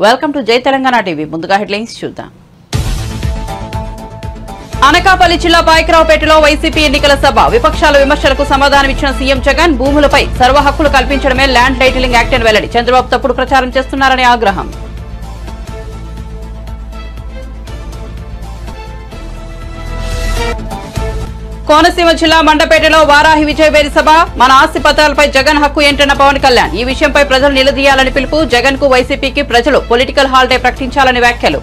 Welcome to జై Telangana TV. ముందుగా headlines చూద్దాం. అనకాపల్లి జిల్లా పాయకరావుపేటలో వైసీపీ ఎన్నికల సభ. విపక్షాల విమర్శలకు సమాధానమిచ్చిన సీఎం జగన్ భూములపై సర్వ హక్కులు కల్పించడమే ల్యాండ్ టైటిలింగ్ యాక్ట్ అని వెల్లడి. చంద్రబాబు తప్పుడు ప్రచారం చేస్తున్నారని ఆగ్రహం. కోనసీమ జిల్లా మండపేటలో వారాహి విజయవేరి సభ. మన ఆస్తి పత్రాలపై జగన్ హక్కు ఏంటన్న పవన్ కళ్యాణ్. ఈ విషయంపై ప్రజలు నిలదీయాలని పిలుపు. జగన్ కు వైసీపీకి ప్రజలు పొలిటికల్ హాలిడే ప్రకటించాలని వ్యాఖ్యలు.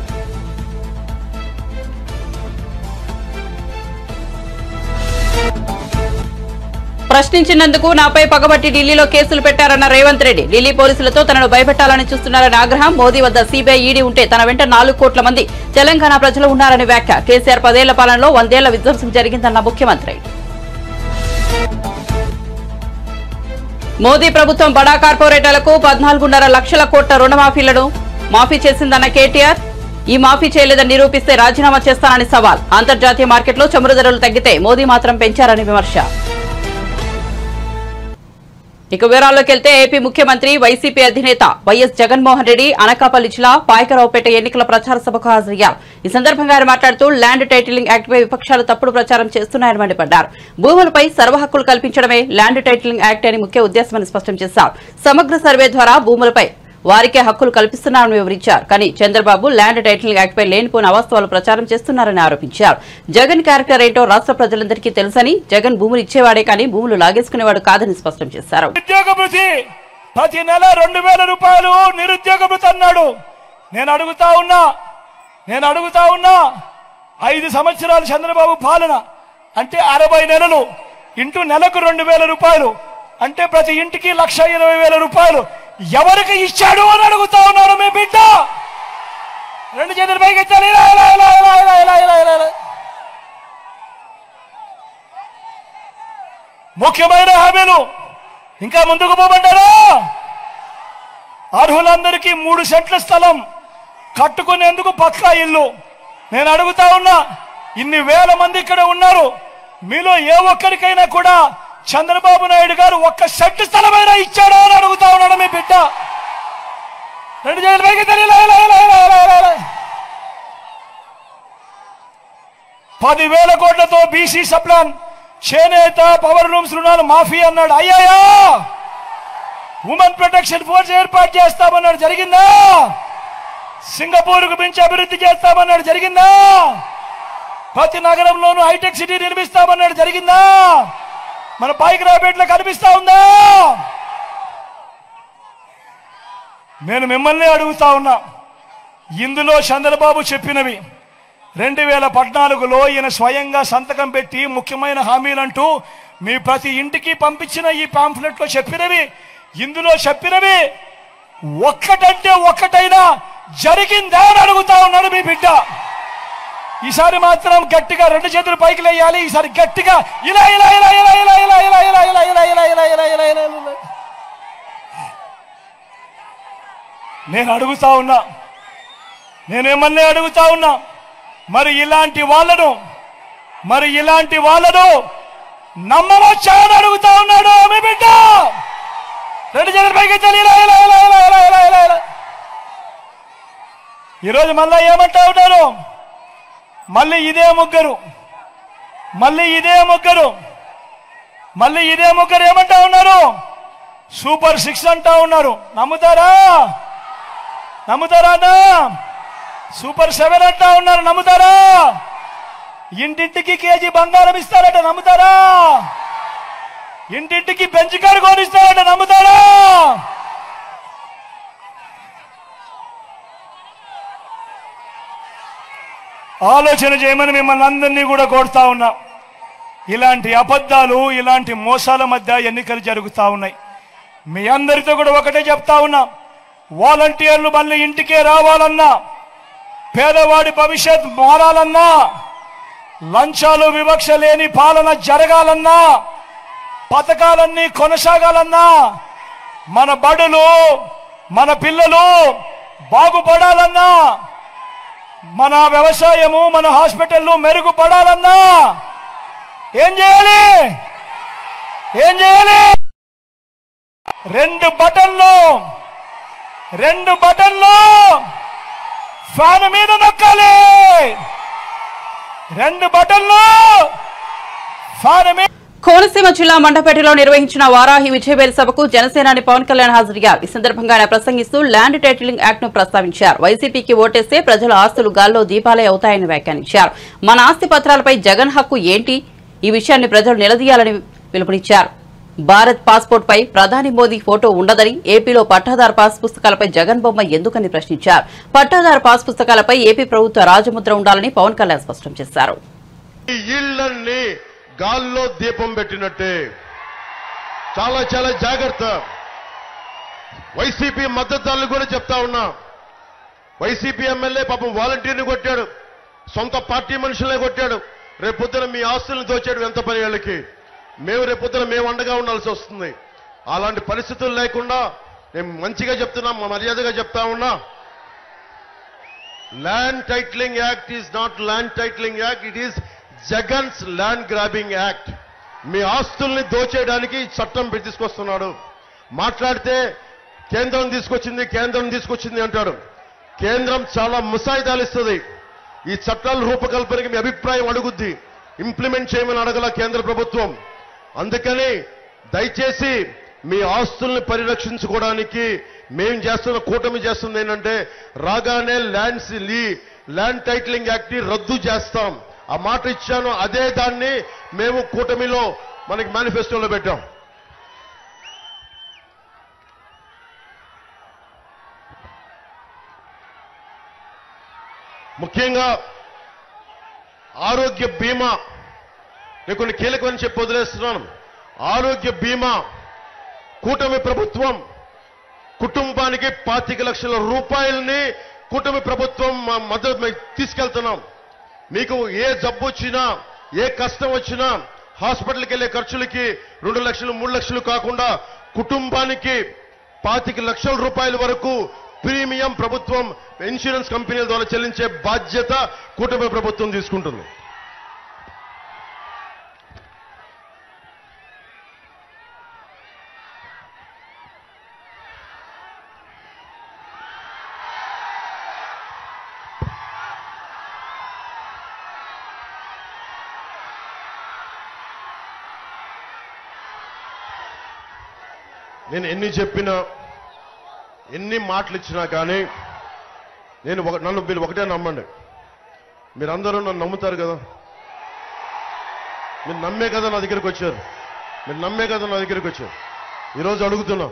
ప్రశ్నించినందుకు నాపై పగబట్టి ఢిల్లీలో కేసులు పెట్టారన్న రేవంత్ రెడ్డి. ఢిల్లీ పోలీసులతో తనను భయపెట్టాలని చూస్తున్నారని ఆగ్రహం. మోదీ వద్ద సీబీఐ ఈడీ ఉంటే తన వెంట 4 కోట్ల మంది తెలంగాణ ప్రజలు ఉన్నారని వ్యాఖ్య. కేసీఆర్ 10 ఏళ్ల పాలనలో 100 ఏళ్ల విధ్వంసం జరిగిందన్న ముఖ్యమంత్రి. మోదీ ప్రభుత్వం బడా కార్పొరేటర్లకు 14.5 లక్షల కోట్ల రుణమాఫీలను మాఫీ చేసిందన్న కేటీఆర్. ఈ మాఫీ చేయలేదని నిరూపిస్తే రాజీనామా చేస్తానని సవాల్. అంతర్జాతీయ మార్కెట్లో చమురు ధరలు తగ్గితే మోదీ మాత్రం పెంచారని విమర్శ. ఇక వివరాల్లోకి వెళ్తే ఏపీ ముఖ్యమంత్రి వైసీపీ అధినేత వైఎస్ జగన్మోహన్ రెడ్డి అనకాపల్లి జిల్లా పాయకరావుపేట ఎన్నికల ప్రచార సభకు హాజరయ్యారు. ఈ సందర్భంగా ఆయన మాట్లాడుతూ ల్యాండ్ టైటిలింగ్ యాక్ట్ పై విపక్షాలు తప్పుడు ప్రచారం చేస్తున్నాయని మండిపడ్డారు. భూములపై సర్వ హక్కులు కల్పించడమే ల్యాండ్ టైటిలింగ్ యాక్ట్ అని ముఖ్య ఉద్దేశమని స్పష్టం చేశారు. సమగ్ర సర్వే ద్వారా భూములపై వారికే హక్కులు కల్పిస్తున్నారని వివరించారు. కానీ చంద్రబాబు ల్యాండ్ టైటిలింగ్ యాక్ట్ పై లేనిపోయిన అవాస్తవాలు ప్రచారం చేస్తున్నారని ఆరోపించారు. జగన్ క్యారెక్టర్ ఏంటో రాష్ట్ర ప్రజలందరికీ తెలుసని, జగన్ భూములు ఇచ్చేవాడే కానీ భూములు లాగేసుకునేవాడు కాదని స్పష్టం చేశారు. ప్రతి నెల 2000 రూపాయలు నిరుద్యోగ భృతి అన్నాడు. నేను అడుగుతా ఉన్నా 5 సంవత్సరాలు చంద్రబాబు పాలన అంటే 60 నెలలు ఇంటూ నెలకు 2000 రూపాయలు అంటే ప్రతి ఇంటికి 1,20,000 రూపాయలు ఎవరికి ఇచ్చాడు అని అడుగుతా ఉన్నారు మీ బిడ్డ. 2 చేతులు పైకెత్తాలి. ముఖ్యమైన హామీలు ఇంకా ముందుకు పోమంటారా? అర్హులందరికీ 3 సెంట్ల స్థలం కట్టుకునేందుకు పక్కా ఇల్లు. నేను అడుగుతా ఉన్నా, ఇన్ని వేల మంది ఇక్కడ ఉన్నారు, మీలో ఏ ఒక్కరికైనా కూడా చంద్రబాబు నాయుడు గారు 1 సెంటు స్థలమైనా ఇచ్చాడో అని అడుగుతా ఉన్నాడు మీ బిడ్డ. 2 చేతులు పైకి 10,000 కోట్లతో బీసీ సప్లాన్, చేనేత, పవర్ లూమ్స్ రుణాలు మాఫీ అన్నాడు. అయ్యాయా? ఉమెన్ ప్రొటెక్షన్ ఫోర్స్ ఏర్పాటు చేస్తామన్నాడు. జరిగిందా? సింగపూర్కు మించి అభివృద్ధి చేస్తామన్నాడు. జరిగిందా? ప్రతి నగరంలోనూ హైటెక్ సిటీ నిర్మిస్తామన్నాడు. జరిగిందా? మన పాయకరావుపేటలో కనిపిస్తా ఉందా? నేను మిమ్మల్ని అడుగుతా ఉన్నా, ఇందులో చంద్రబాబు చెప్పినవి 2014లో ఈయన స్వయంగా సంతకం పెట్టి ముఖ్యమైన హామీలంటూ మీ ప్రతి ఇంటికి పంపించిన ఈ పాంఫ్లెట్ లో చెప్పినవి, ఇందులో చెప్పినవి ఒక్కటంటే ఒక్కటైనా జరిగిందా అని అడుగుతా ఉన్నాడు మీ బిడ్డ. ఈసారి మాత్రం గట్టిగా 2 చేతులు పైకి లేయాలి. ఈసారి గట్టిగా ఇలా ఇలా ఇలా ఇలా ఇలా ఇలా ఇలా ఇలా ఇలా ఇలా ఇలా ఇలా ఇలా ఇలా ఇలా ఇలా. నేను అడుగుతా ఉన్నా, నేనేమన్నా అడుగుతా ఉన్నా, మరి ఇలాంటి వాళ్ళను నమ్మవచ్చా అని అడుగుతా ఉన్నాడు మీ బిడ్డ. 2 చేతులు పైకి ఇలా ఇలా ఇలా ఇలా ఇలా ఇలా ఇలా ఇలా. ఈరోజు మళ్ళా ఏమంటా ఉన్నారు? మళ్ళీ ఇదే ముగ్గురు ఏమంటా ఉన్నారు? సూపర్ 6 అంటా ఉన్నారు. నమ్ముతారా అన్నా? సూపర్ 7 అంటా ఉన్నారు. నమ్ముతారా? ఇంటింటికి కేజీ బంగారం ఇస్తారట. నమ్ముతారా? ఇంటింటికి బెంచ్ కారు కొనిస్తారట. నమ్ముతారా? ఆలోచన చేయమని మిమ్మల్ని అందరినీ కూడా కోరుతా ఉన్నా. ఇలాంటి అబద్ధాలు, ఇలాంటి మోసాల మధ్య ఎన్నికలు జరుగుతూ ఉన్నాయి. మీ అందరితో కూడా ఒకటే చెప్తా ఉన్నా, వాలంటీర్లు మళ్ళీ ఇంటికే రావాలన్నా, పేదవాడి భవిష్యత్ మారాలన్నా, లంచాలు వివక్ష లేని పాలన జరగాలన్నా, పథకాలన్నీ కొనసాగాలన్నా, మన బడులు, మన పిల్లలు బాగుపడాలన్నా, మన వ్యవసాయము, మన హాస్పిటల్లు మెరుగుపడాలన్నా ఏం చేయాలి? 2 బటన్లు ఫ్యాన్ మీద నొక్కాలి, 2 బటన్లు ఫ్యాన్ మీద. కోనసీమ జిల్లా మండపేటలో నిర్వహించిన వారాహి విజయవేల్ సభకు జనసేనాని పవన్ కళ్యాణ్ హాజరయ్యారు. ఈ సందర్భంగా ఆయన ప్రసంగిస్తూ ల్యాండ్ టైటిలింగ్ యాక్ట్ ను ప్రస్తావించారు. వైసీపీకి ఓటేస్తే ప్రజల ఆస్తులు గాల్లో దీపాలే అవుతాయని వ్యాఖ్యానించారు. మన ఆస్తి పత్రాలపై జగన్ హక్కు ఏంటి? ఈ విషయాన్ని ప్రజలు నిలదీయాలని పిలుపునిచ్చారు. భారత్ పాస్పోర్ట్ పై ప్రధాని మోదీ ఫోటో ఉండదని, ఏపీలో పట్టాదారు పాస్ పుస్తకాలపై జగన్ బొమ్మ ఎందుకని ప్రశ్నించారు. పట్టాదారు పాస్ పుస్తకాలపై ఏపీ ప్రభుత్వ రాజముద్ర ఉండాలని పవన్ కళ్యాణ్ స్పష్టం చేశారు. గాల్లో దీపం పెట్టినట్టే, చాలా చాలా జాగ్రత్త. వైసీపీ మద్దతుదారులు కూడా చెప్తా ఉన్నా, వైసీపీ ఎమ్మెల్యే పాపం వాలంటీర్ని కొట్టాడు, సొంత పార్టీ మనుషులనే కొట్టాడు. రేపొద్దున మీ ఆస్తులను దోచాడు ఎంత పని వాళ్ళకి. రేపొద్దున మేము అండగా ఉండాల్సి వస్తుంది. అలాంటి పరిస్థితులు లేకుండా నేను మంచిగా చెప్తున్నా, మర్యాదగా చెప్తా ఉన్నా, land titling act is not land titling act, it is Jagan's land grabbing act. మీ ఆస్తుల్ని దోచేయడానికి చట్టం తీసుకొస్తున్నాడు. మాట్లాడితే కేంద్రం తీసుకొచ్చింది అంటాడు. కేంద్రం చాలా ముసాయిదాలు ఇస్తుంది. ఈ చట్టాల రూపకల్పనకి మీ అభిప్రాయం అడుగుద్ది, ఇంప్లిమెంట్ చేయమని అడగల కేంద్ర ప్రభుత్వం. అందుకని దయచేసి మీ ఆస్తుల్ని పరిరక్షించుకోవడానికి మేము చేస్తున్న, కూటమి చేస్తుంది ఏంటంటే, రాగానే ల్యాండ్ టైటిలింగ్ యాక్ట్ ని రద్దు చేస్తాం. ఆ మాట ఇచ్చాను, అదే దాన్ని మేము కూటమిలో మనకి మేనిఫెస్టోలో పెట్టాం. ముఖ్యంగా ఆరోగ్య బీమా, నేను కొన్ని కీలకమని చెప్పి వదిలేస్తున్నాను. ఆరోగ్య బీమా కూటమి ప్రభుత్వం కుటుంబానికి 25 లక్షల రూపాయలని కూటమి ప్రభుత్వం మద్దతు తీసుకెళ్తున్నాం. మీకు ఏ జబ్బు వచ్చినా, ఏ కష్టం వచ్చినా, హాస్పిటల్కి వెళ్లే ఖర్చులకి 2 లక్షలు 3 లక్షలు కాకుండా కుటుంబానికి 25 లక్షల రూపాయల వరకు ప్రీమియం ప్రభుత్వం ఇన్సూరెన్స్ కంపెనీల ద్వారా చెల్లించే బాధ్యత కూటమి ప్రభుత్వం తీసుకుంటుంది. నేను ఎన్ని చెప్పినా, ఎన్ని మాటలు ఇచ్చినా కానీ మీరు ఒకటే నమ్మండి. మీరందరూ నన్ను నమ్ముతారు కదా, మీరు నమ్మే కదా నా దగ్గరికి వచ్చారు. ఈరోజు అడుగుతున్నా,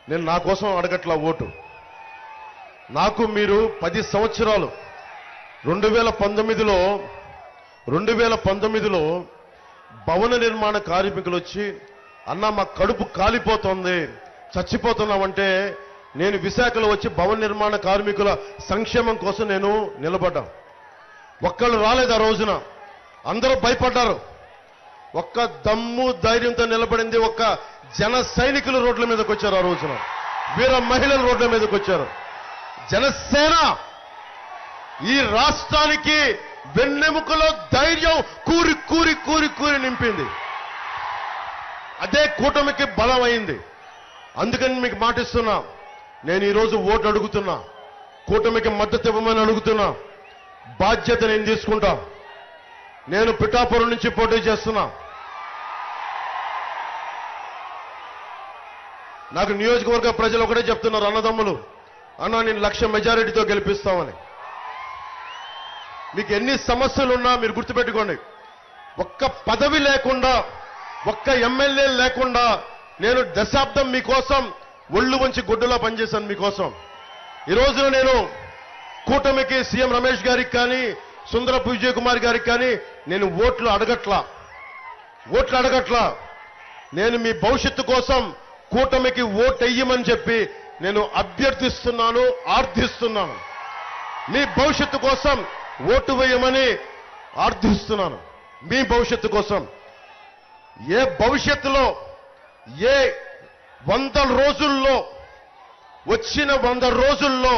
నేను నా కోసం అడగట్లా ఓటు. నాకు మీరు 10 సంవత్సరాలు 2019లో భవన నిర్మాణ కార్మికులు వచ్చి, అన్న మా కడుపు కాలిపోతుంది, చచ్చిపోతున్నామంటే, నేను విశాఖలో వచ్చి భవన నిర్మాణ కార్మికుల సంక్షేమం కోసం నేను నిలబడ్డా. ఒక్కళ్ళు రాలేదు ఆ రోజున, అందరూ భయపడ్డారు. ఒక్క దమ్ము ధైర్యంతో నిలబడింది ఒక్క జన సైనికులు రోడ్ల మీదకి వచ్చారు. ఆ రోజున వీర మహిళలు రోడ్ల మీదకి వచ్చారు. జనసేన ఈ రాష్ట్రానికి వెన్నెముకలో ధైర్యం కూరి కూరి కూరి కూరి నింపింది. అదే కూటమికి బలం అయింది. అందుకని మీకు మాటిస్తున్నా, నేను ఈరోజు ఓటు అడుగుతున్నా, కూటమికి మద్దతు ఇవ్వమని అడుగుతున్నా. బాధ్యత నేను తీసుకుంటా. నేను పిఠాపురం నుంచి పోటీ చేస్తున్నా. నాకు నియోజకవర్గ ప్రజలు ఒకటే చెప్తున్నారు, అన్నదమ్ములు, అన్న నేను 1,00,000 మెజారిటీతో గెలిపిస్తామని. మీకు ఎన్ని సమస్యలున్నా మీరు గుర్తుపెట్టుకోండి, ఒక్క పదవి లేకుండా, ఒక్క ఎమ్మెల్యే లేకుండా నేను దశాబ్దం మీకోసం ఒళ్ళు వంచి గుడ్డులా పనిచేశాను మీకోసం. ఈ రోజున నేను కూటమికి సీఎం రమేష్ గారికి కానీ, సుందరపు విజయ్ కుమార్ గారికి కానీ నేను ఓట్లు అడగట్లా. నేను మీ భవిష్యత్తు కోసం కూటమికి ఓటు వెయ్యమని చెప్పి నేను అభ్యర్థిస్తున్నాను, ఆర్థిస్తున్నాను. మీ భవిష్యత్తు కోసం ఓటు వేయమని ఆర్థిస్తున్నాను. మీ భవిష్యత్తు కోసం. ఏ భవిష్యత్తులో, ఏ 100 రోజుల్లో, వచ్చిన 100 రోజుల్లో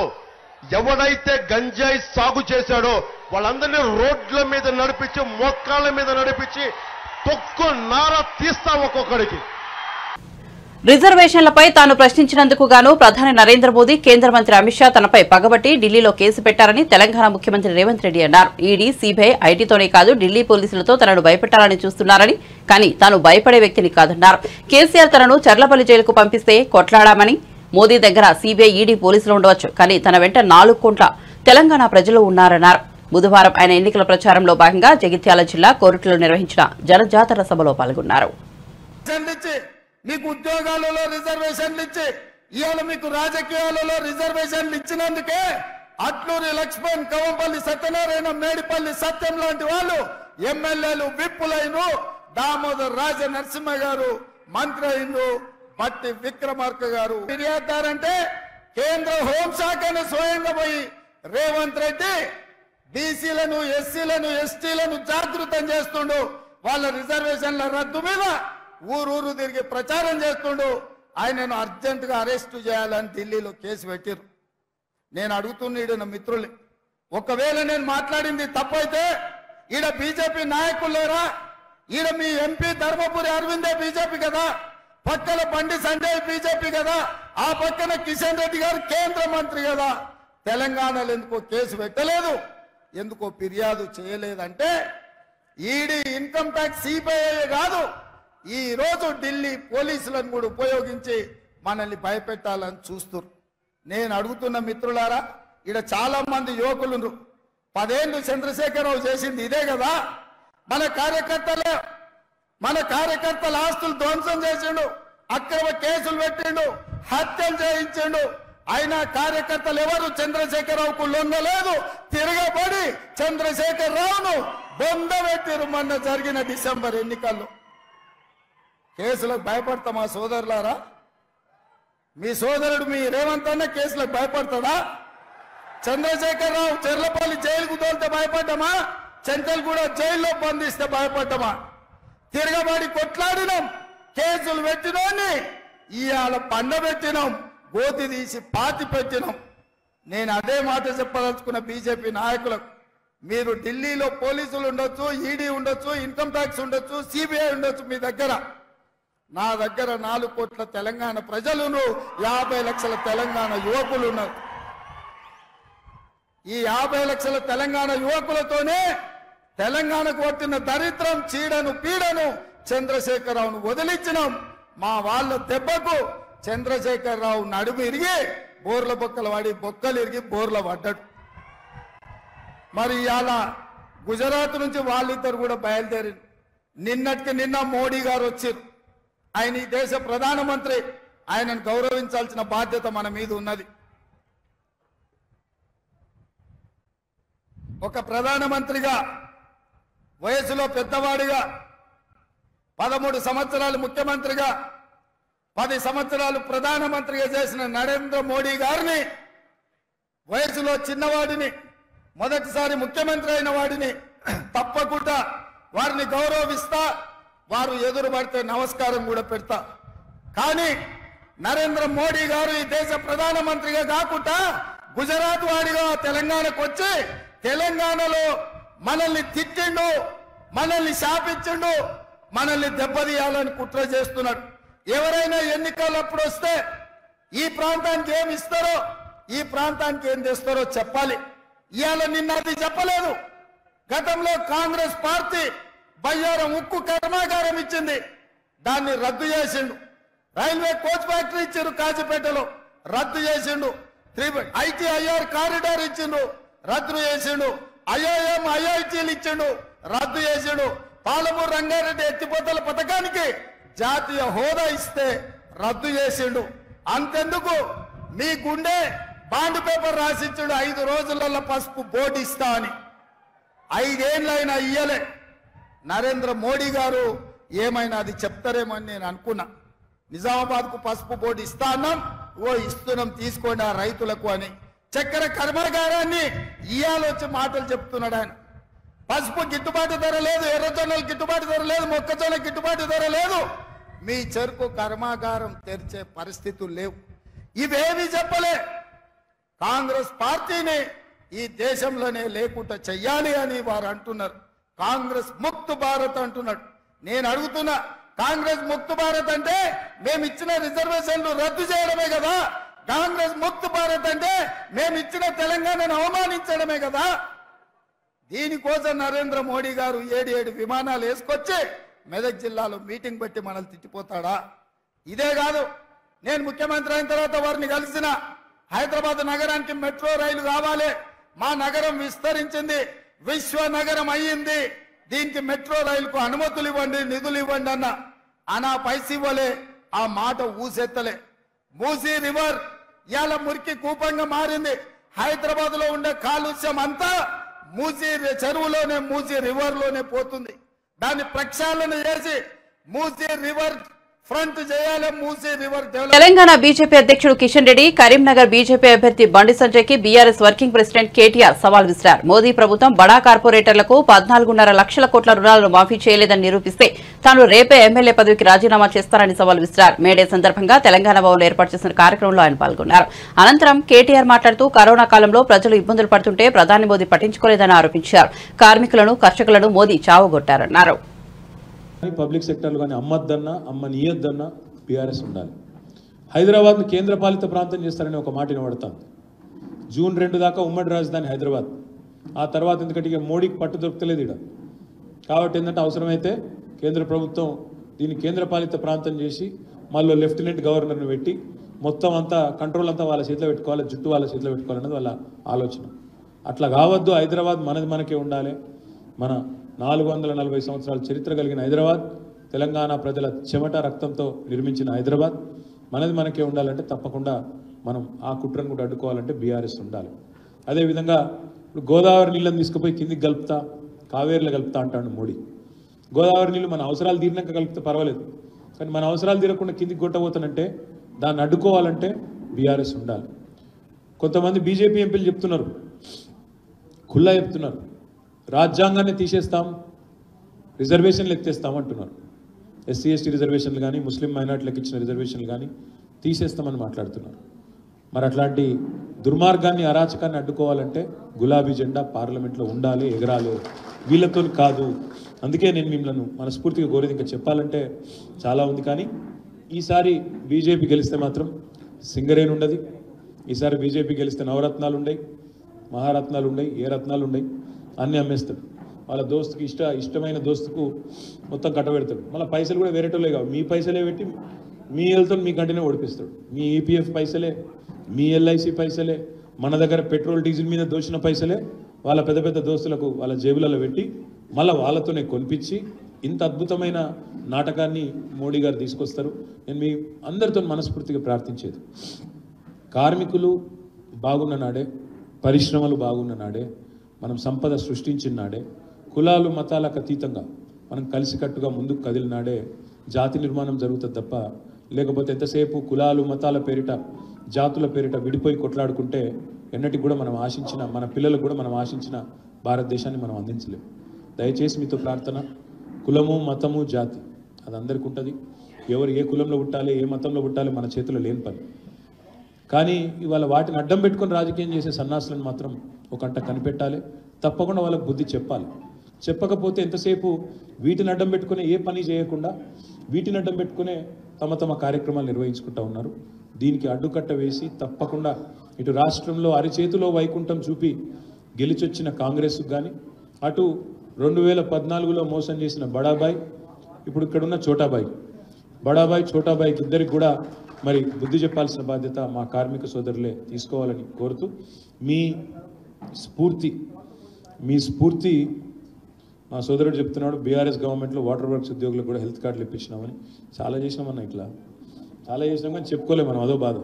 ఎవడైతే గంజాయి సాగు చేశాడో వాళ్ళందరినీ రోడ్ల మీద నడిపించి, మోకాళ్ళ మీద నడిపించి తొక్కు నార తీస్తాం ఒక్కొక్కడికి. రిజర్వేషన్లపై తాను ప్రశ్నించినందుకు గాను ప్రధాని నరేంద్ర మోదీ కేంద్ర మంత్రి అమిత్ షా తనపై పగబట్టి ఢిల్లీలో కేసు పెట్టారని తెలంగాణ ముఖ్యమంత్రి రేవంత్ రెడ్డి అన్నారు. ఈడీ, సీబీఐ, ఐటీతోనే కాదు ఢిల్లీ పోలీసులతో తనను భయపెట్టాలని చూస్తున్నారని, కానీ తాను భయపడే వ్యక్తిని కాదన్నారు. కేసీఆర్ తనను చర్లపల్లి జైలుకు పంపిస్తే కొట్లాడామని, మోదీ దగ్గర సీబీఐ, ఈడీ పోలీసులు ఉండవచ్చు, కానీ తన వెంట 4 కోట్ల తెలంగాణ ప్రజలు ఉన్నారన్నారు. బుధవారం ఆయన ఎన్నికల ప్రచారంలో భాగంగా జగిత్యాల జిల్లా కోరుట్లలో నిర్వహించిన జనజాతర సభలో పాల్గొన్నారు. మీకు ఉద్యోగాలలో రిజర్వేషన్లు ఇచ్చి ఇవాళ మీకు రాజకీయాలలో రిజర్వేషన్లు ఇచ్చినందుకే అట్లూరి లక్ష్మణ్, కవంపల్లి సత్యనారాయణ, మేడిపల్లి సత్యం లాంటి వాళ్ళు ఎమ్మెల్యేలు, విప్పులైన దామోదర్ రాజ నరసింహ గారు మంత్రి అయిన బట్టి విక్రమార్క గారు ఫిర్యాదుదారంటే కేంద్ర హోంశాఖను స్వయంగా పోయి రేవంత్ రెడ్డి బీసీలను, ఎస్సీలను, ఎస్టీలను జాగృతం చేస్తుండు. వాళ్ళ రిజర్వేషన్ల రద్దు మీద ఊరూరు తిరిగి ప్రచారం చేస్తుండు. ఆయనను అర్జెంటుగా అరెస్టు చేయాలని ఢిల్లీలో కేసు పెట్టారు. నేను అడుగుతున్న నా మిత్రులు, ఒకవేళ నేను మాట్లాడింది తప్పైతే ఈడ బీజేపీ నాయకులు లేరా? ఈడ మీ ఎంపీ ధర్మపురి అరవిందే బీజేపీ కదా, పక్కన బండి సంజయ్ బీజేపీ కదా, ఆ పక్కన కిషన్ రెడ్డి గారు కేంద్ర మంత్రి కదా. తెలంగాణలో ఎందుకో కేసు పెట్టలేదు, ఎందుకో ఫిర్యాదు చేయలేదంటే ఈడీ, ఇన్కమ్ ట్యాక్స్, సిబిఐ కాదు, ఈ రోజు ఢిల్లీ పోలీసులను కూడా ఉపయోగించి మనల్ని భయపెట్టాలని చూస్తున్నారు. నేను అడుగుతున్న మిత్రులారా, ఇక్కడ చాలా మంది యువకులు 10 ఏళ్ళు చంద్రశేఖరరావు చేసింది ఇదే కదా. మన కార్యకర్తల ఆస్తులు ధ్వంసం చేసిండు, అక్రమ కేసులు పెట్టిండు, హత్యలు చేయించిండు. అయినా కార్యకర్తలు ఎవరు చంద్రశేఖరరావుకు లొంగలేదు, తిరగబడి చంద్రశేఖరరావును బొందబెట్టిరు. మొన్న జరిగిన డిసెంబర్ ఎన్నికల్లో కేసులకు భయపడతామా సోదరులారా? మీ సోదరుడు మీ రేవంత్ అన్న కేసులకు భయపడతాడా? చంద్రశేఖరరావు చెర్లపల్లి జైలుకు తోలితే భయపడ్డామా? చెంచల్గూడ జైల్లో బంధిస్తే భయపడ్డామా? తిరగబడి కొట్లాడినాం, కేసులు పెట్టినోని ఇవాళ పండబెట్టినాం, గోతి తీసి పాతి పెట్టినాం. నేను అదే మాట చెప్పదలుచుకున్న బీజేపీ నాయకులకు, మీరు ఢిల్లీలో పోలీసులు ఉండొచ్చు, ఈడీ ఉండొచ్చు, ఇన్కమ్ ట్యాక్స్ ఉండొచ్చు, సిబిఐ ఉండొచ్చు, మీ దగ్గర నా దగ్గర 4 కోట్ల తెలంగాణ ప్రజలను, 50 లక్షల తెలంగాణ యువకులు ఉన్నారు. ఈ 50 లక్షల తెలంగాణ యువకులతోనే తెలంగాణకు వచ్చిన దరిద్రం, చీడను, పీడను చంద్రశేఖరరావును వదిలించినాం. మా వాళ్ళ దెబ్బకు చంద్రశేఖరరావు నడుము ఇరిగి బోర్ల బొక్కలు వాడి, బొక్కలు ఇరిగి బోర్ల పడ్డాడు. మరి ఇవాళ గుజరాత్ నుంచి వాళ్ళిద్దరు కూడా బయలుదేరి నిన్నటికి నిన్న మోడీ గారు వచ్చారు. ఆయన ఈ దేశ ప్రధానమంత్రి, ఆయనను గౌరవించాల్సిన బాధ్యత మన మీద ఉన్నది. ఒక ప్రధానమంత్రిగా, వయసులో పెద్దవాడిగా, 13 సంవత్సరాలు ముఖ్యమంత్రిగా, 10 సంవత్సరాలు ప్రధానమంత్రిగా చేసిన నరేంద్ర మోడీ గారిని, వయసులో చిన్నవాడిని, మొదటిసారి ముఖ్యమంత్రి అయిన వాడిని తప్పకుండా వారిని గౌరవిస్తా, వారు ఎదురు పడితే నమస్కారం కూడా పెడతా. కానీ నరేంద్ర మోడీ గారు ఈ దేశ ప్రధానమంత్రిగా కాకుండా గుజరాత్ వాడిగా తెలంగాణకు వచ్చి తెలంగాణలో మనల్ని తిట్టిండు, మనల్ని శాపించిండు, మనల్ని దెబ్బతీయాలని కుట్ర చేస్తున్నాడు. ఎవరైనా ఎన్నికలప్పుడు వస్తే ఈ ప్రాంతానికి ఏమి ఇస్తారో, ఈ ప్రాంతానికి ఏం తెస్తారో చెప్పాలి. ఇవాళ నిన్న అది చెప్పలేదు. గతంలో కాంగ్రెస్ పార్టీ బయ్యారం ఉక్కు కర్మాగారం ఇచ్చింది, దాన్ని రద్దు చేసిండు. రైల్వే కోచ్ ఫ్యాక్టరీ ఇచ్చిండు కాజీపేటలో, రద్దు చేసిండు. ITIR కారిడార్ ఇచ్చిండు, రద్దు చేసిండు. IIM IITలు ఇచ్చిండు, రద్దు చేసిండు. పాలమూరు రంగారెడ్డి ఎత్తిపోతల పథకానికి జాతీయ హోదా ఇస్తే రద్దు చేసిండు. అంతెందుకు, మీ గుండె బాండ్ పేపర్ రాసిచ్చాడు, 5 రోజులలో పసుపు బోర్డు ఇస్తా అని. 5 ఏళ్ళైనా ఇయ్యలే. నరేంద్ర మోడీ గారు ఏమైనా అది చెప్తారేమని నేను అనుకున్నా. నిజామాబాద్కు పసుపు బోర్డు ఇస్తా అన్నాం, ఇస్తున్నాం తీసుకోండి ఆ రైతులకు అని. చక్కెర కర్మాగారాన్ని ఇయ్యాలొచ్చి మాటలు చెప్తున్నాడు ఆయన. పసుపు గిట్టుబాటు ధర లేదు, ఎర్రజొన్నలు గిట్టుబాటు ధర లేదు, మొక్కజొన్న గిట్టుబాటు ధర లేదు. మీ చెరుకు కర్మాగారం తెరిచే పరిస్థితులు లేవు. ఇవేవి చెప్పలే. కాంగ్రెస్ పార్టీని ఈ దేశంలోనే లేకుండా చెయ్యాలి అని వారు అంటున్నారు. కాంగ్రెస్ ముక్త భారత్ అంటున్నాడు. నేను అడుగుతున్నా, కాంగ్రెస్ ముక్త భారత్ అంటే మేము ఇచ్చిన రిజర్వేషన్లు రద్దు చేయడమే కదా. కాంగ్రెస్ ముక్త భారత్ అంటే మేము ఇచ్చిన తెలంగాణను అవమానించడమే కదా. దీనికోసం నరేంద్ర మోడీ గారు 7 విమానాలు వేసుకొచ్చి మెదక్ జిల్లాలో మీటింగ్ పెట్టి మనల్ని తిట్టిపోతాడా? ఇదే కాదు, నేను ముఖ్యమంత్రి అయిన తర్వాత వారిని కలిసిన. హైదరాబాద్ నగరానికి మెట్రో రైలు కావాలి, మా నగరం విస్తరించింది, విశ్వ నగరం అయ్యింది, దీనికి మెట్రో రైలుకు అనుమతులు ఇవ్వండి, నిధులు ఇవ్వండి అన్న పైసి ఇవ్వలే, ఆ మాట ఊసెత్తలే. మూసీ రివర్ ఇవాళ మురికి కూపంగా మారింది. హైదరాబాద్ లో ఉండే కాలుష్యం అంతా మూసీ చెరువులోనే, మూసీ రివర్ లోనే పోతుంది. దాన్ని ప్రక్షాళన చేసి మూసీ రివర్ ఫ్రంట్ చేయాలి, Musi river develop. Telangana BJP అధ్యక్షుడు కిషన్ రెడ్డి కరీంనగర్ బీజేపీ అభ్యర్థి బండి సంజయ్ కి బీఆర్ఎస్ వర్కింగ్ ప్రెసిడెంట్ కేటీఆర్ సవాల్ విసిరారు. మోదీ ప్రభుత్వం బడా కార్పొరేటర్లకు 14.5 లక్షల కోట్ల రుణాలను మాఫీ చేయలేదని నిరూపిస్తే తాను రేపే ఎమ్మెల్యే పదవికి రాజీనామా చేస్తారని సవాల్ విసిరారు. మేడే సందర్భంగా తెలంగాణ భవన్లో ఏర్పాటు చేసిన కార్యక్రమంలో ఆయన పాల్గొన్నారు. అనంతరం కేటీఆర్ మాట్లాడుతూ కరోనా కాలంలో ప్రజలు ఇబ్బందులు పడుతుంటే ప్రధాని మోదీ పట్టించుకోలేదని ఆరోపించారు. కార్మికులను, కర్షకులను మోదీ చావగొట్టారన్నారు. పబ్లిక్ సెక్టర్లు కానీ అమ్మద్దన్నా అమ్మనీయద్దన్నా బీఆర్ఎస్ ఉండాలి. హైదరాబాద్ను కేంద్రపాలిత ప్రాంతం చేస్తారని ఒక మాట వినబడతాం. జూన్ 2 దాకా ఉమ్మడి రాజధాని హైదరాబాద్. ఆ తర్వాత ఎందుకంటే ఇక మోడీకి పట్టు దొరకలేదు ఇక్కడ. కాబట్టి ఏంటంటే అవసరమైతే కేంద్ర ప్రభుత్వం దీన్ని కేంద్రపాలిత ప్రాంతం చేసి మళ్ళీ లెఫ్టినెంట్ గవర్నర్ని పెట్టి మొత్తం అంతా కంట్రోల్ అంతా వాళ్ళ చేతిలో పెట్టుకోవాలి, జుట్టు వాళ్ళ చేతిలో పెట్టుకోవాలన్నది వాళ్ళ ఆలోచన. అట్లా కావద్దు. హైదరాబాద్ మనది మనకే ఉండాలి. మన 440 సంవత్సరాల చరిత్ర కలిగిన హైదరాబాద్, తెలంగాణ ప్రజల చెమట రక్తంతో నిర్మించిన హైదరాబాద్ మనది మనకే ఉండాలంటే తప్పకుండా మనం ఆ కుట్రను కూడా అడ్డుకోవాలంటే బీఆర్ఎస్ ఉండాలి. అదేవిధంగా ఇప్పుడు గోదావరి నీళ్ళని తీసుకుపోయి కిందికి కలుపుతా, కావేరీలో కలుపుతా అంటాడు మోడీ. గోదావరి నీళ్ళు మన అవసరాలు తీరినాక కలిపితే పర్వాలేదు, కానీ మన అవసరాలు తీరకుండా కిందికి కొట్టబోతానంటే దాన్ని అడ్డుకోవాలంటే బీఆర్ఎస్ ఉండాలి. కొంతమంది బీజేపీ ఎంపీలు చెప్తున్నారు, ఖుల్లా చెప్తున్నారు, రాజ్యాంగాన్ని తీసేస్తాం, రిజర్వేషన్లు ఎత్తేస్తాం అంటున్నారు. ఎస్సీ ఎస్టీ రిజర్వేషన్లు కానీ, ముస్లిం మైనార్టీలకు ఇచ్చిన రిజర్వేషన్లు కానీ తీసేస్తామని మాట్లాడుతున్నారు. మరి అట్లాంటి దుర్మార్గాన్ని, అరాచకాన్ని అడ్డుకోవాలంటే గులాబీ జెండా పార్లమెంట్లో ఉండాలి, ఎగరాలి, వీళ్ళతో కాదు. అందుకే నేను మిమ్మల్ని మనస్ఫూర్తిగా కోరేది, ఇంకా చెప్పాలంటే చాలా ఉంది, కానీ ఈసారి బీజేపీ గెలిస్తే మాత్రం సింగరేణి ఉండదు. ఈసారి బీజేపీ గెలిస్తే నవరత్నాలు ఉండయి, మహారత్నాలు ఉండయి, ఏ రత్నాలు ఉండయి, అన్నీ అమ్మేస్తాడు. వాళ్ళ దోస్తుకి ఇష్టమైన దోస్తుకు మొత్తం కట్టబెడతాడు. మళ్ళీ పైసలు కూడా వేరేటోళ్ళే కావు, మీ పైసలే పెట్టి మీ వెళ్తో మీ కంటనే ఓడిపిస్తాడు. మీ ఈపీఎఫ్ పైసలే, మీ ఎల్ఐసి పైసలే, మన దగ్గర పెట్రోల్ డీజిల్ మీద దోచిన పైసలే వాళ్ళ పెద్ద పెద్ద దోస్తులకు వాళ్ళ జేబులలో పెట్టి మళ్ళీ వాళ్ళతోనే కొనిపించి ఇంత అద్భుతమైన నాటకాన్ని మోడీ గారు తీసుకొస్తారు. నేను మీ అందరితో మనస్ఫూర్తిగా ప్రార్థించేది, కార్మికులు బాగున్న నాడే, పరిశ్రమలు బాగున్న నాడే, మనం సంపద సృష్టించిన నాడే, కులాలు మతాలకు అతీతంగా మనం కలిసికట్టుగా ముందుకు కదిలినాడే జాతి నిర్మాణం జరుగుతుంది తప్ప, లేకపోతే ఎంతసేపు కులాలు మతాల పేరిట, జాతుల పేరిట విడిపోయి కొట్లాడుకుంటే ఎన్నటికి కూడా మనం ఆశించిన, మన పిల్లలకు కూడా మనం ఆశించిన భారతదేశాన్ని మనం అందించలేము. దయచేసి మీతో ప్రార్థన, కులము మతము జాతి అది అందరికీ ఉంటుంది. ఎవరు ఏ కులంలో పుట్టాలి, ఏ మతంలో పుట్టాలి మన చేతిలో లేని పని. కానీ ఇవాళ వాటిని అడ్డం పెట్టుకొని రాజకీయం చేసే సన్నాసులను మాత్రం ఒక అంట కనిపెట్టాలి. తప్పకుండా వాళ్ళకు బుద్ధి చెప్పాలి. చెప్పకపోతే ఎంతసేపు వీటిని అడ్డం పెట్టుకునే ఏ పని చేయకుండా వీటిని అడ్డం పెట్టుకునే తమ కార్యక్రమాలు నిర్వహించుకుంటూ ఉన్నారు. దీనికి అడ్డుకట్ట వేసి తప్పకుండా ఇటు రాష్ట్రంలో అరిచేతిలో వైకుంఠం చూపి గెలిచొచ్చిన కాంగ్రెస్కు కానీ, అటు 2014లో మోసం చేసిన బడాబాయ్, ఇప్పుడు ఇక్కడున్న చోటాబాయ్, బడాబాయ్ చోటాబాయ్కి ఇద్దరికి కూడా మరి బుద్ధి చెప్పాల్సిన బాధ్యత మా కార్మిక సోదరులే తీసుకోవాలని కోరుతూ, మీ స్ఫూర్తి మా సోదరుడు చెప్తున్నాడు, బీఆర్ఎస్ గవర్నమెంట్లో వాటర్ వర్క్స్ ఉద్యోగులకు కూడా హెల్త్ కార్డులు ఇప్పించినామని. చాలా చేసినామన్నా, ఇట్లా చాలా చేసినాం కానీ చెప్పుకోలేము మనం, అదో బాధ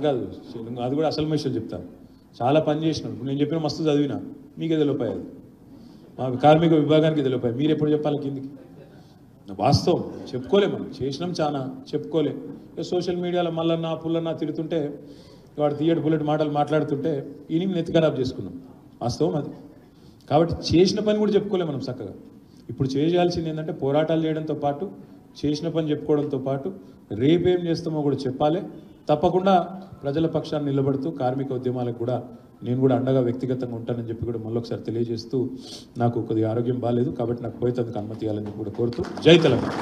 కాదు. అది కూడా అసలు విషయాలు చెప్తాను. చాలా పని చేసినాం. ఇప్పుడు నేను చెప్పిన మస్తు చదివినా, మీకే తెలియపాయి, అది మా కార్మిక విభాగానికి తెలియపాయి. మీరు ఎప్పుడు చెప్పాలి కిందికి? వాస్తవం చెప్పుకోలేము మనం, చేసినాం చాలా చెప్పుకోలే. సోషల్ మీడియాలో మల్లన్నా పుల్లన్నా తిడుతుంటే, వాడు తీయడు బుల్లెట్ మాటలు మాట్లాడుతుంటే ఈయన నెత్తి ఖరాబ్ చేసుకున్నాం. వాస్తవం అది. కాబట్టి చేసిన పని కూడా చెప్పుకోలేము మనం చక్కగా. ఇప్పుడు చేయాల్సింది ఏంటంటే పోరాటాలు చేయడంతో పాటు, చేసిన పని చెప్పుకోవడంతో పాటు రేపేం చేస్తామో కూడా చెప్పాలి. తప్పకుండా ప్రజల పక్షాన్ని నిలబడుతూ కార్మిక ఉద్యమాలకు కూడా నేను కూడా అండగా వ్యక్తిగతంగా ఉంటానని చెప్పి కూడా మళ్ళొకసారి తెలియజేస్తూ, నాకు కొద్దిగా ఆరోగ్యం బాగాలేదు కాబట్టి నాకు పోయేందుకు అనుమతి ఇవ్వాలని కూడా కోరుతూ, జై తెలంగాణ.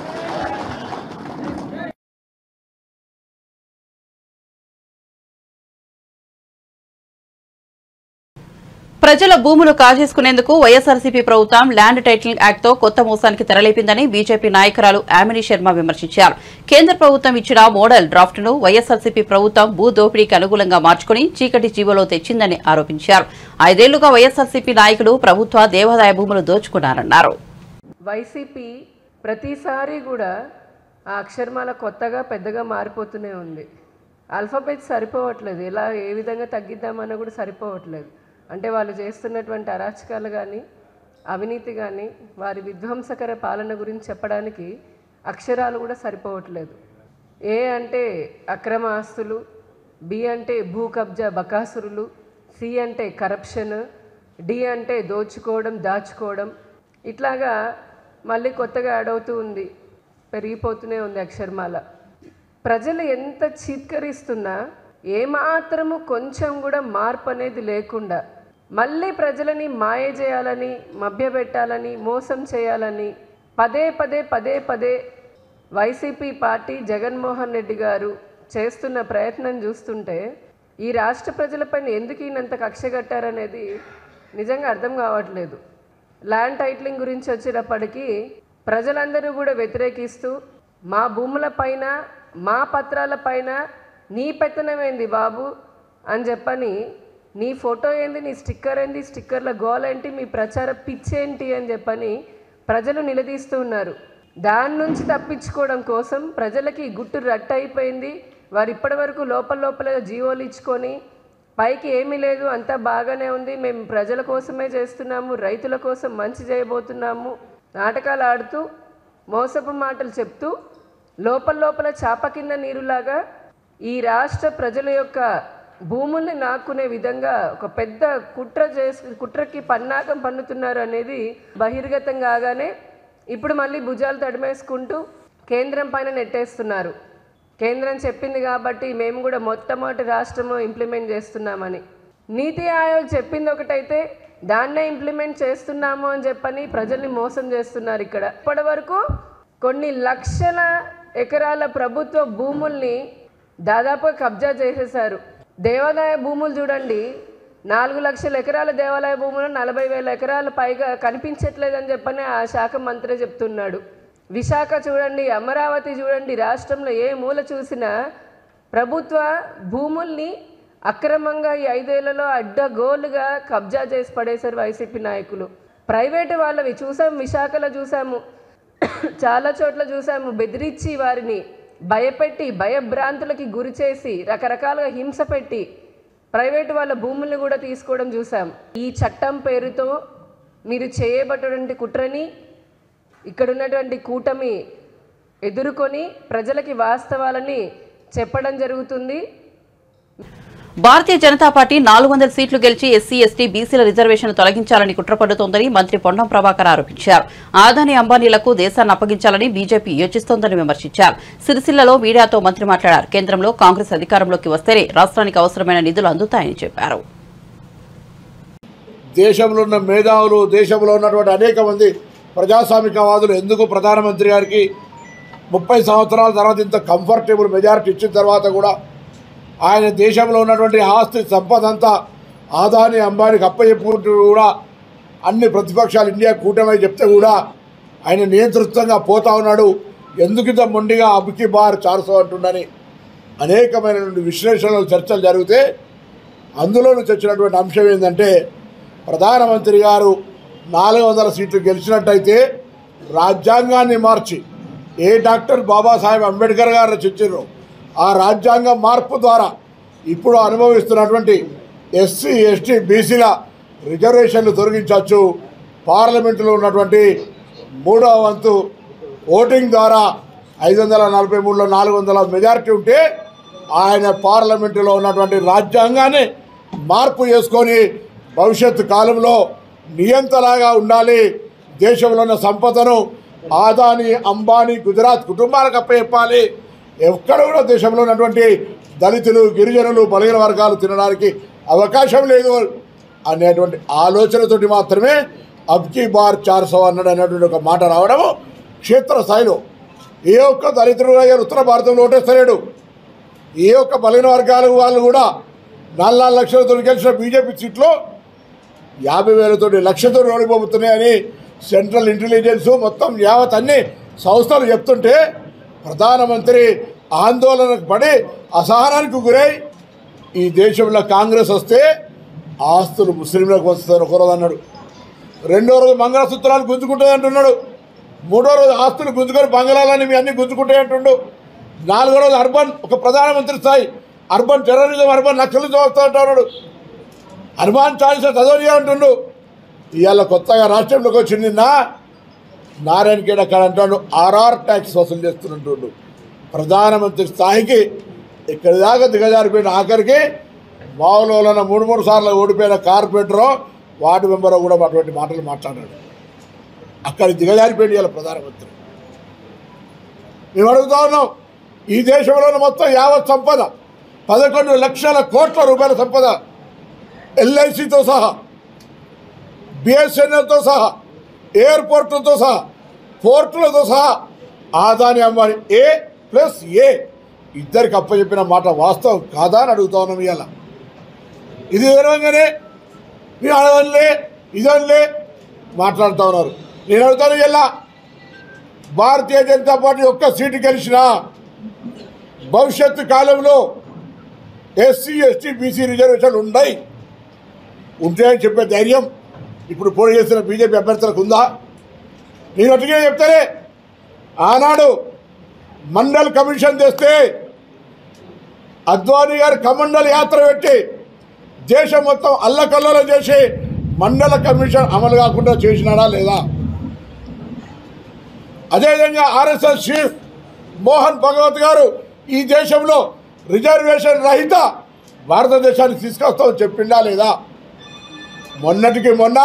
ప్రజల భూములు కాజేసుకునేందుకు వైఎస్ఆర్సీపీ ప్రభుత్వం ల్యాండ్ టైటిలింగ్ యాక్ట్ తో కొత్త మోసానికి తెరలేపిందని బీజేపీ నాయకురాలు ఆమిని శర్మ విమర్శించారు. కేంద్ర ప్రభుత్వం ఇచ్చిన మోడల్ డ్రాఫ్ట్ ను వైఎస్ఆర్సీపీ ప్రభుత్వం భూ దోపిడీకి అనుకూలంగా మార్చుకుని చీకటి జీవోలో తెచ్చిందని ఆరోపించారు. 5 ఏళ్లుగా వైఎస్ఆర్సీపీ నాయకులు ప్రభుత్వ దేవాదాయ భూములు దోచుకున్నారన్నారు. వైసీపీ ప్రతిసారి కూడా ఆ అక్షరమాల కొత్తగా పెద్దగా మారిపోతూనే ఉంది. ఆల్ఫాబెట్ సరిపోవట్లేదు, ఎలా ఏ విధంగా తగ్గిద్దామన్నా కూడా సరిపోవట్లేదు. అంటే వాళ్ళు చేస్తున్నటువంటి అరాచకాలు కానీ అవినీతి కానీ వారి విధ్వంసకర పాలన గురించి చెప్పడానికి అక్షరాలు కూడా సరిపోవట్లేదు. ఏ అంటే అక్రమ ఆస్తులు, బి అంటే భూ కబ్జా బకాసురులు, సి అంటే కరప్షన్, డి అంటే దోచుకోవడం దాచుకోవడం. ఇట్లాగా మళ్ళీ కొత్తగా యాడ్ అవుతూ ఉంది, పెరిగిపోతూనే ఉంది అక్షరమాల. ప్రజలు ఎంత చీత్కరిస్తున్నా ఏమాత్రము కొంచెం కూడా మార్పు అనేది లేకుండా మళ్ళీ ప్రజలని మాయ చేయాలని, మభ్యపెట్టాలని, మోసం చేయాలని పదే వైసీపీ పార్టీ జగన్మోహన్ రెడ్డి గారు చేస్తున్న ప్రయత్నం చూస్తుంటే ఈ రాష్ట్ర ప్రజలపైన ఎందుకు ఈయనంత కక్ష కట్టారనేది నిజంగా అర్థం కావట్లేదు. ల్యాండ్ టైటిలింగ్ గురించి వచ్చేటప్పటికీ ప్రజలందరూ కూడా వ్యతిరేకిస్తూ మా భూములపైన మా పత్రాలపైన నీ పెత్తనం ఏంది బాబు అని చెప్పని, నీ ఫోటో ఏంది, నీ స్టిక్కర్ ఏంది, స్టిక్కర్ల గోల్ ఏంటి, మీ ప్రచార పిచ్చేంటి అని చెప్పని ప్రజలు నిలదీస్తూ ఉన్నారు. దాని నుంచి తప్పించుకోవడం కోసం ప్రజలకి గుట్టు రట్టు అయిపోయింది. వారు ఇప్పటి వరకు లోపల జీవోలు ఇచ్చుకొని పైకి ఏమీ లేదు, అంతా బాగానే ఉంది, మేము ప్రజల కోసమే చేస్తున్నాము, రైతుల కోసం మంచి చేయబోతున్నాము నాటకాలు ఆడుతూ మోసపు మాటలు చెప్తూ లోపల చాప కింద నీరులాగా ఈ రాష్ట్ర ప్రజల యొక్క భూముల్ని నాక్కునే విధంగా ఒక పెద్ద కుట్రకి పన్నాగం పన్నుతున్నారు అనేది బహిర్గతం కాగానే ఇప్పుడు మళ్ళీ భుజాలు తడిమేసుకుంటూ కేంద్రం పైన నెట్టేస్తున్నారు. కేంద్రం చెప్పింది కాబట్టి మేము కూడా మొట్టమొదటి రాష్ట్రము ఇంప్లిమెంట్ చేస్తున్నామని. నీతి ఆయోగ్ చెప్పింది ఒకటైతే దాన్నే ఇంప్లిమెంట్ చేస్తున్నాము అని చెప్పని ప్రజల్ని మోసం చేస్తున్నారు. ఇక్కడ ఇప్పటి వరకు కొన్ని లక్షల ఎకరాల ప్రభుత్వ భూముల్ని దాదాపు కబ్జా చేసేశారు. దేవాదాయ భూములు చూడండి, 4 లక్షల ఎకరాల దేవాలయ భూములు 40,000 ఎకరాల పైగా కనిపించట్లేదని చెప్పని ఆ శాఖ మంత్రి చెప్తున్నాడు. విశాఖ చూడండి, అమరావతి చూడండి, రాష్ట్రంలో ఏ మూల చూసినా ప్రభుత్వ భూముల్ని అక్రమంగా ఈ 5 ఏళ్లలో అడ్డగోలుగా కబ్జా చేసి పడేశారు వైసీపీ నాయకులు. ప్రైవేటు వాళ్ళవి చూసాము, విశాఖలో చూసాము, చాలా చోట్ల చూసాము. బెదిరించి వారిని భయపెట్టి భయభ్రాంతులకి గురి చేసి రకరకాలుగా హింస పెట్టి ప్రైవేటు వాళ్ళ భూముల్ని కూడా తీసుకోవడం చూసాం. ఈ చట్టం పేరుతో మీరు చేయబట్టినటువంటి కుట్రని ఇక్కడ ఉన్నటువంటి కూటమి ఎదుర్కొని ప్రజలకి వాస్తవాలని చెప్పడం జరుగుతుంది. భారతీయ జనతా పార్టీ 400 సీట్లు గెలిచి ఎస్సీ, ఎస్టీ, బీసీల రిజర్వేషన్లు తొలగించాలని కుట్ర పడుతోందని మంత్రి పొన్నం ప్రభాకర్ ఆరోపించారు. ఆదాని అంబానీలకు దేశాన్ని అప్పగించాలని బీజేపీ యోచిస్తోందని విమర్శించారు. సిరిసిల్లలో మీడియాతో మంత్రి మాట్లాడారు. కేంద్రంలో కాంగ్రెస్ అధికారంలోకి వస్తేనే రాష్ట్రానికి అవసరమైన నిధులు అందుతాయని చెప్పారు. దేశంలో ఉన్న మేధావులు, దేశంలో ఉన్నటువంటి అనేక మంది ప్రజాస్వామికవాదులు ఎందుకు ప్రధానమంత్రి గారికి 30 సంవత్సరాల తర్వాత ఇంత కంఫర్టబుల్ మెజారిటీ ఇచ్చిన తర్వాత కూడా ఆయన దేశంలో ఉన్నటువంటి ఆస్తి సంపద అంతా ఆదాని అంబానీకి అప్పచెప్పుకుంటూ కూడా అన్ని ప్రతిపక్షాలు ఇండియా కూటమి చెప్తే కూడా ఆయన నియంతృత్వంగా పోతా ఉన్నాడు. ఎందుకు ఇంత మొండిగా అబ్కి బార్ 400 అంటుండని అనేకమైనటువంటి విశ్లేషణలు, చర్చలు జరిగితే అందులో నుంచి వచ్చినటువంటి అంశం ఏంటంటే ప్రధానమంత్రి గారు 400 సీట్లు గెలిచినట్టయితే రాజ్యాంగాన్ని మార్చి ఏ డాక్టర్ బాబాసాహెబ్ అంబేద్కర్ గారు రచించారో ఆ రాజ్యాంగ మార్పు ద్వారా ఇప్పుడు అనుభవిస్తున్నటువంటి ఎస్సీ, ఎస్టీ, బీసీల రిజర్వేషన్లు తొలగించవచ్చు. పార్లమెంటులో ఉన్నటువంటి 3వ వంతు ఓటింగ్ ద్వారా 543లో 400 మెజారిటీ ఉంటే ఆయన పార్లమెంటులో ఉన్నటువంటి రాజ్యాంగాన్ని మార్పు చేసుకొని భవిష్యత్తు కాలంలో నియంతలాగా ఉండాలి. దేశంలో ఉన్న సంపదను ఆదాని, అంబానీ, గుజరాత్ కుటుంబాలకు అప్పచెప్పాలి. ఎక్కడ కూడా దేశంలో ఉన్నటువంటి దళితులు, గిరిజనులు, బలహీన వర్గాలు తినడానికి అవకాశం లేదు అనేటువంటి ఆలోచనతోటి మాత్రమే అబ్కి బార్ 400 అన్నాడు అనేటువంటి ఒక మాట రావడము క్షేత్రస్థాయిలో. ఏ ఒక్క దళితుడు ఉత్తర భారతంలో ఓటేస్తలేడు. ఏ ఒక్క బలహీన వర్గాల వాళ్ళు కూడా 4 లక్షలతో గెలిచిన బీజేపీ సీట్లో 50,000 లక్షతో ఓడిపోతున్నాయని సెంట్రల్ ఇంటెలిజెన్స్ మొత్తం యావత్ అన్ని సంస్థలు చెప్తుంటే ప్రధానమంత్రి ఆందోళనకు పడి అసహనానికి గురై ఈ దేశంలో కాంగ్రెస్ వస్తే ఆస్తులు ముస్లింలకు వస్తారు ఒకరోజు అన్నాడు, రెండో రోజు మంగళసూత్రాలు గుంజుకుంటుంది అంటున్నాడు, మూడో రోజు ఆస్తులు గుంజుకొని బంగాళాలని మీ అన్ని గుంజుకుంటాయి అంటుండు, నాలుగో రోజు అర్బన్ ఒక ప్రధానమంత్రి స్థాయి అర్బన్ టెర్రరిజం అర్బన్ నక్సలిజం వస్తూ అంటున్నాడు, హనుమాన్ చాలీసా చదవని అంటుండు. ఇవాళ కొత్తగా రాష్ట్రంలోకి వచ్చింది నారాయణ ఖేడ్ అక్కడ అంటాడు ఆర్ఆర్ ట్యాక్స్ వసూలు చేస్తున్నట్టు ప్రధానమంత్రి స్థాయికి ఇక్కడి దాకా దిగజారిపోయిన ఆఖరికి మామూలు 3 సార్లు ఓడిపోయిన కార్పొరేటరో వార్డు మెంబరో కూడా అటువంటి మాటలు మాట్లాడాడు. అక్కడికి దిగజారిపోయింది ఇవాళ ప్రధానమంత్రి. మేము అడుగుతా ఉన్నాం, ఈ దేశంలోని మొత్తం యావత్ సంపద 11 లక్షల కోట్ల రూపాయల సంపద ఎల్ఐసితో సహా బిఎస్ఎన్ఎల్తో సహా ఎయిర్పోర్టులతో సహా పోర్టులతో సహా ఆదాని అంబానీ A+A ఇద్దరికి అప్పచెప్పిన మాట వాస్తవం కాదా అని అడుగుతా ఉన్నాం. ఇవాళ ఇది విధంగానే మీరు అడగలే ఇదనిలే మాట్లాడుతూ ఉన్నారు. నేను అడుగుతాను, ఇలా భారతీయ జనతా పార్టీ ఒక్క సీటు గెలిచినా భవిష్యత్తు కాలంలో ఎస్సీ ఎస్టీ బీసీ రిజర్వేషన్లు ఉంటాయని చెప్పే ధైర్యం ఇప్పుడు పోటీ చేస్తున్న బీజేపీ అభ్యర్థులకు ఉందా? నేను అటుగా చెప్తానే, ఆనాడు మండల్ కమిషన్ తెస్తే అద్వానీ గారు కమండల్ యాత్ర పెట్టి దేశం మొత్తం అల్లకల్లోలం చేసి మండల కమిషన్ అమలు కాకుండా చేసినాడా లేదా? అదేవిధంగా ఆర్ఎస్ఎస్ చీఫ్ మోహన్ భగవత్ గారు ఈ దేశంలో రిజర్వేషన్ రహిత భారతదేశానికి తీసుకొస్తామని చెప్పిండా లేదా? మొన్నటికి మొన్న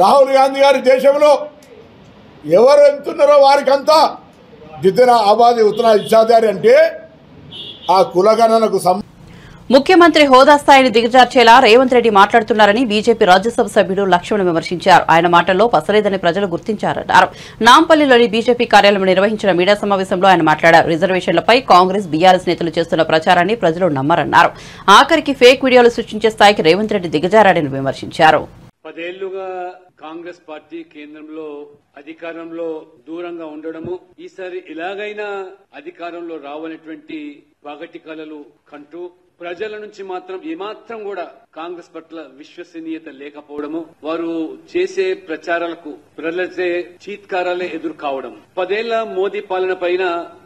రాహుల్ గాంధీ గారి దేశంలో ఎవరు ఎంతున్నారో వారికంతా జితనా ఆబాదీ ఉతనా ఇచ్చాదారి అంటే ఆ కులగణనకు ముఖ్యమంత్రి హోదా స్థాయిని దిగజార్చేలా రేవంత్ రెడ్డి మాట్లాడుతున్నారని బీజేపీ రాజ్యసభ సభ్యుడు లక్ష్మణ్ విమర్శించారు. ఆయన మాటల్లో పసలేదని ప్రజలు గుర్తించారన్నారు. నాంపల్లిలోని బీజేపీ కార్యాలయంలో నిర్వహించిన మీడియా సమావేశంలో ఆయన మాట్లాడారు. రిజర్వేషన్లపై కాంగ్రెస్ బీఆర్ఎస్ నేతలు చేస్తున్న ప్రచారాన్ని ప్రజలు నమ్మరన్నారు. ఆఖరికి ఫేక్ వీడియోలు సృష్టించే స్థాయికి రేవంత్ రెడ్డి దిగజారాడని విమర్శించారు. 10 ఏళ్లుగా కాంగ్రెస్ పార్టీ కేంద్రంలో అధికారంలో దూరంగా ఉండడము, ఈసారి ఇలాగైనా అధికారంలో రావనటువంటి పగటి కలలు కంటూ ప్రజల నుంచి మాత్రం ఏమాత్రం కూడా కాంగ్రెస్ పట్ల విశ్వసనీయత లేకపోవడము, వారు చేసే ప్రచారాలకు ప్రజలే చీత్కారాలే ఎదురు కావడం, 10 ఏళ్ల మోదీ పాలన పైన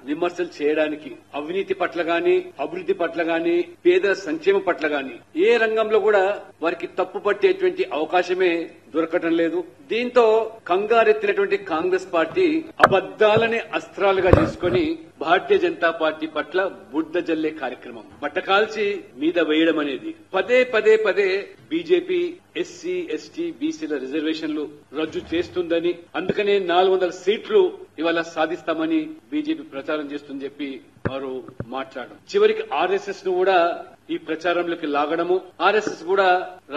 విమర్శలు చేయడానికి, అవినీతి పట్ల గాని అభివృద్ధి పట్ల గాని పేద సంక్షేమ పట్ల గాని ఏ రంగంలో కూడా వారికి తప్పు పట్టేటువంటి అవకాశమే దొరకటం లేదు. దీంతో కంగారెత్తినటువంటి కాంగ్రెస్ పార్టీ అబద్దాలని అస్త్రాలుగా చేసుకుని భారతీయ జనతా పార్టీ పట్ల బుడ్డ జల్లే కార్యక్రమం, బట్టకాల్చి మీద వేయడం అనేది పదే బీజేపీ ఎస్సీ ఎస్టీ బీసీల రిజర్వేషన్లు రద్దు చేస్తుందని, అందుకనే 400 సీట్లు ఇవాళ సాధిస్తామని బీజేపీ ప్రచారం చేస్తుందని చెప్పి వారు మాట్లాడడం, చివరికి ఆర్ఎస్ఎస్ ను కూడా ఈ ప్రచారంలోకి లాగడము, ఆర్ఎస్ఎస్ కూడా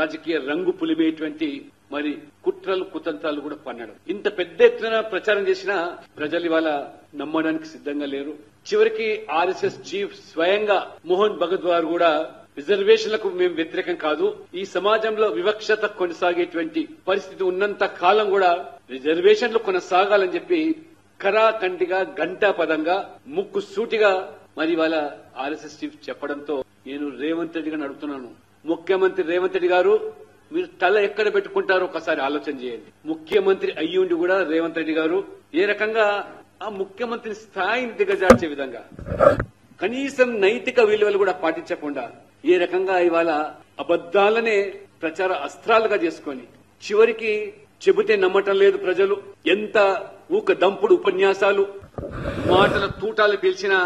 రాజకీయ రంగు పులిమేటువంటి మరి కుట్రలు కుతంత్రాలు కూడా పన్నడం, ఇంత పెద్ద ఎత్తున ప్రచారం చేసినా ప్రజలు ఇవాళ నమ్మడానికి సిద్ధంగా లేరు. చివరికి ఆర్ఎస్ఎస్ చీఫ్ స్వయంగా మోహన్ భగవత్ గారు కూడా రిజర్వేషన్లకు మేము వ్యతిరేకం కాదు, ఈ సమాజంలో వివక్షత కొనసాగేటువంటి పరిస్థితి ఉన్నంత కాలం కూడా రిజర్వేషన్లు కొనసాగాలని చెప్పి కరాఖండిగా గంటా పదంగా ముక్కు సూటిగా మరి వాళ్ళ ఆర్ఎస్ఎస్ చీఫ్ చెప్పడంతో నేను రేవంత్ రెడ్డి గారిని అడుగుతున్నాను, ముఖ్యమంత్రి రేవంత్ రెడ్డి గారు మీరు తల ఎక్కడ పెట్టుకుంటారో ఒకసారి ఆలోచన చేయండి. ముఖ్యమంత్రి అయ్యుండి కూడా రేవంత్ రెడ్డి గారు ఏ రకంగా ఆ ముఖ్యమంత్రి స్థాయిని దిగజార్చే విధంగా కనీసం నైతిక విలువలు కూడా పాటించకుండా ఏ రకంగా ఇవాళ అబద్దాలనే ప్రచార అస్త్రాలుగా చేసుకొని చివరికి చెబితే నమ్మటం లేదు ప్రజలు, ఎంత ఊక దంపుడు ఉపన్యాసాలు మాటల తూటాలు పీల్చినా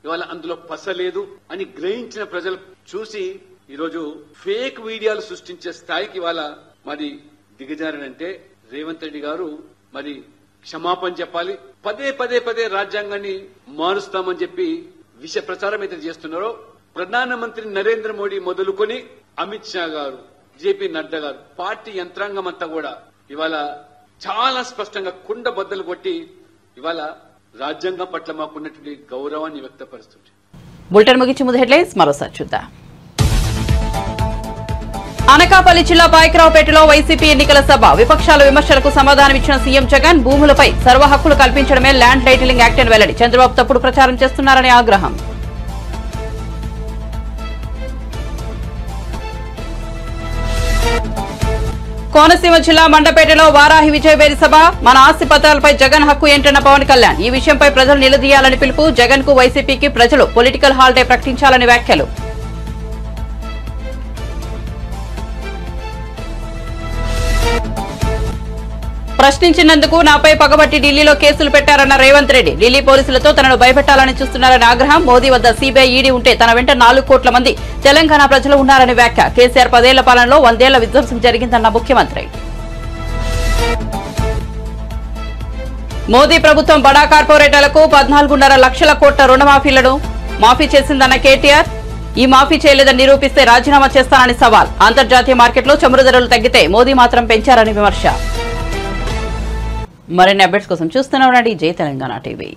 ఇవాళ అందులో పసలేదు అని గ్రహించిన ప్రజలు చూసి ఈరోజు ఫేక్ వీడియోలు సృష్టించే స్థాయికి ఇవాళ మరి దిగజారనంటే రేవంత్ రెడ్డి గారు మరి క్షమాపణ చెప్పాలి. పదే రాజ్యాంగాన్ని మారుస్తామని చెప్పి విష ప్రచారం అయితే చేస్తున్నారో ప్రధానమంత్రి నరేంద్ర మోడీ మొదలుకొని అమిత్ షా గారు, జేపీ నడ్డా గారు, పార్టీ యంత్రాంగం అంతా కూడా ఇవాళ చాలా స్పష్టంగా కుండ బద్దలు కొట్టి ఇవాళ రాజ్యాంగం పట్ల మాకున్నటువంటి గౌరవాన్ని వ్యక్తపరుస్తుంది. బులెటిన్ ముగించే ముందు హెడ్లైన్స్ మరోసారి చూద్దాం. అనకాపల్లి జిల్లా పాయకరావుపేటలో వైసీపీ ఎన్నికల సభ విపక్షాల విమర్శలకు సమాధానమిచ్చిన సీఎం జగన్ భూములపై సర్వ హక్కులు కల్పించడమే ల్యాండ్ టైటిలింగ్ యాక్ట్ అని వెల్లడి. చంద్రబాబు తప్పుడు ప్రచారం చేస్తున్నారని ఆగ్రహం. కోనసీమ జిల్లా మండపేటలో వారాహి విజయవేరి సభ. మన ఆస్తి పత్రాలపై జగన్ హక్కు ఏంటన్న పవన్ కళ్యాణ్. ఈ విషయంపై ప్రజలు నిలదీయాలని పిలుపు. జగన్ కు వైసీపీకి ప్రజలు పొలిటికల్ హాలిడే ప్రకటించాలని వ్యాఖ్యలు. ప్రశ్నించినందుకు నాపై పగబట్టి ఢిల్లీలో కేసులు పెట్టారన్న రేవంత్ రెడ్డి. ఢిల్లీ పోలీసులతో తనను భయపెట్టాలని చూస్తున్నారని ఆగ్రహం. మోదీ వద్ద సీబీఐ ఈడీ ఉంటే తన వెంట 4 కోట్ల మంది తెలంగాణ ప్రజలు ఉన్నారని వ్యాఖ్య. కేసీఆర్ 10 ఏళ్ల పాలనలో 100 ఏళ్ల విధ్వంసం జరిగిందన్న ముఖ్యమంత్రి. మోదీ ప్రభుత్వం బడా కార్పొరేటర్లకు 14.5 లక్షల కోట్ల రుణమాఫీలను మాఫీ చేసిందన్న కేటీఆర్. ఈ మాఫీ చేయలేదని నిరూపిస్తే రాజీనామా చేస్తానని సవాల్. అంతర్జాతీయ మార్కెట్లో చమురు ధరలు తగ్గితే మోదీ మాత్రం పెంచారని విమర్శ. మరిన్ని అప్డేట్స్ కోసం చూస్తూనే ఉండండి జై తెలంగాణ టీవీ.